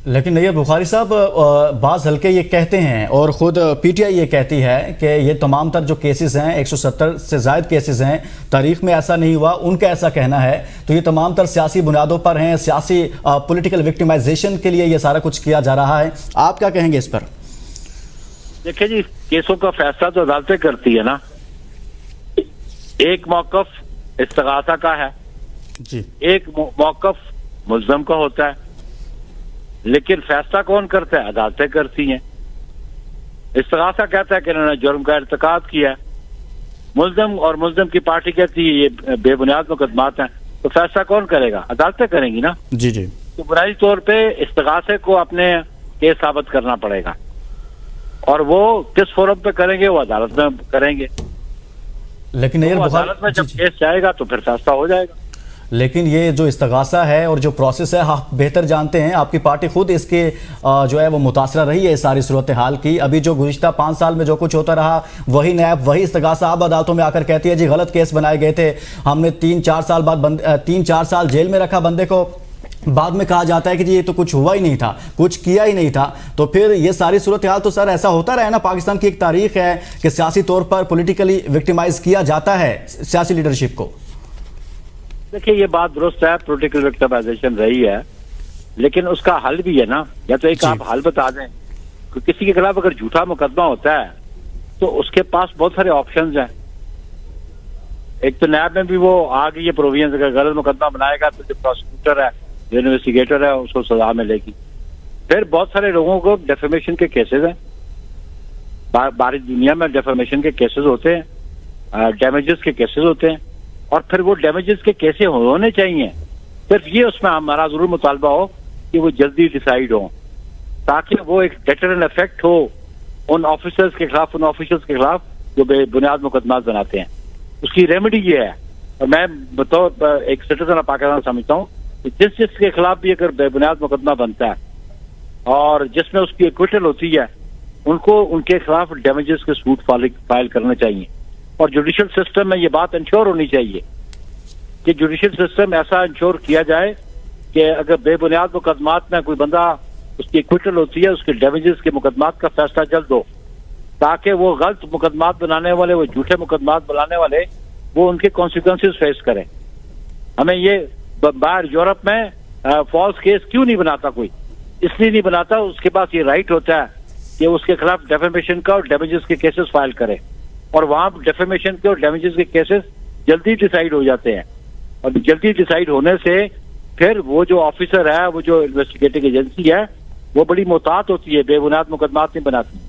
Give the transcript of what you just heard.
लेकिन नैयब बुखारी साहब, बाज़ हल्के ये कहते हैं और ख़ुद पीटीआई ये कहती है कि ये तमाम तर जो केसेस हैं 170 से ज़ायद केसेस हैं, तारीख़ में ऐसा नहीं हुआ, उनका ऐसा कहना है। तो ये तमाम तर सियासी बुनियादों पर हैं, सियासी पॉलिटिकल विक्टिमाइजेशन के लिए ये सारा कुछ किया जा रहा है। आप क्या कहेंगे इस पर? देखिए जी, केसों का फैसला तो अदालतें करती है ना। एक मौक़िफ़ इस्तिग़ासा का है जी, एक मौक़िफ़ मुल्ज़म का होता है, लेकिन फैसला कौन करता है? अदालतें करती हैं। इस्तिग़ासा कहता है कि इन्होंने जुर्म का इर्तिकाब किया, मुल्ज़म और मुल्ज़म की पार्टी कहती है ये बेबुनियाद मुकदमात हैं, तो फैसला कौन करेगा? अदालतें करेंगी ना। जी जी। तो बुनियादी तौर पे इस्तिग़ासे को अपने केस साबित करना पड़ेगा, और वो किस फोरम पे करेंगे? वो अदालत में करेंगे। लेकिन तो अदालत में जब केस जाएगा तो फिर फैसला हो जाएगा। लेकिन ये जो इस्तगासा है और जो प्रोसेस है, आप बेहतर जानते हैं, आपकी पार्टी खुद इसके जो है वो मुतासरा रही है इस सारी सूरत हाल की। अभी जो गुज़िश्ता 5 साल में जो कुछ होता रहा, वही नैब वही इस्तगासा अब अदालतों में आकर कहती है जी गलत केस बनाए गए थे, हमने 3-4 साल बाद 3-4 साल जेल में रखा बंदे को, बाद में कहा जाता है कि जी ये तो कुछ हुआ ही नहीं था, कुछ किया ही नहीं था। तो फिर ये सारी सूरत हाल तो सर ऐसा होता रहा है ना। पाकिस्तान की एक तारीख है कि सियासी तौर पर पॉलिटिकली विक्टिमाइज किया जाता है सियासी लीडरशिप को। देखिए, ये बात दुरुस्त है, पॉलिटिकल विक्टिमाइजेशन रही है, लेकिन उसका हल भी है ना। या तो एक आप हल बता दें कि किसी के खिलाफ अगर झूठा मुकदमा होता है तो उसके पास बहुत सारे ऑप्शंस हैं। एक तो नैब में भी वो आ गई है प्रोविजन, अगर गलत मुकदमा बनाएगा तो जो प्रोसिक्यूटर है, जो इन्वेस्टिगेटर है, उसको सजा मिलेगी। फिर बहुत सारे लोगों को डेफेमेशन के केसेस हैं, बाहरी दुनिया में डेफेमेशन के केसेस होते हैं, डैमेजेस के केसेस होते हैं, और फिर वो डैमेजेस के कैसे होने चाहिए। सिर्फ ये उसमें हमारा जरूर मुतालबा हो कि वो जल्दी डिसाइड हो, ताकि वो एक डेटरेंट इफेक्ट हो उन ऑफिसर्स के खिलाफ, उन ऑफिशियल्स के खिलाफ जो बेबुनियाद मुकदमा बनाते हैं। उसकी रेमेडी ये है, और मैं बतौर एक सिटीजन ऑफ पाकिस्तान समझता हूँ कि जिसके खिलाफ भी अगर बेबुनियाद मुकदमा बनता है और जिसमें उसकी एक्विटल होती है, उनको उनके खिलाफ डैमेजेस के सूट फाइल करने चाहिए। और जुडिशल सिस्टम में ये बात इंश्योर होनी चाहिए कि जुडिशल सिस्टम ऐसा इंश्योर किया जाए कि अगर बेबुनियाद मुकदमात में कोई बंदा उसकी एक्विटल होती है, उसके डैमेजेस के मुकदमात का फैसला जल्द हो, ताकि वो गलत मुकदमात बनाने वाले, वो झूठे मुकदमात बनाने वाले, वो उनके कॉन्सिक्वेंसेस फेस करें। हमें ये बाहर यूरोप में फॉल्स केस क्यों नहीं बनाता कोई? इसलिए नहीं बनाता, उसके पास ये राइट होता है कि उसके खिलाफ डेफेमेशन का और डैमेजेस के केसेस फाइल करे, और वहां डेफेमेशन के और डैमेजेस के केसेस जल्दी डिसाइड हो जाते हैं। और जल्दी डिसाइड होने से फिर वो जो ऑफिसर है, वो जो इन्वेस्टिगेटिंग एजेंसी है, वो बड़ी मोहतात होती है, बेबुनियाद मुकदमात नहीं बनाती।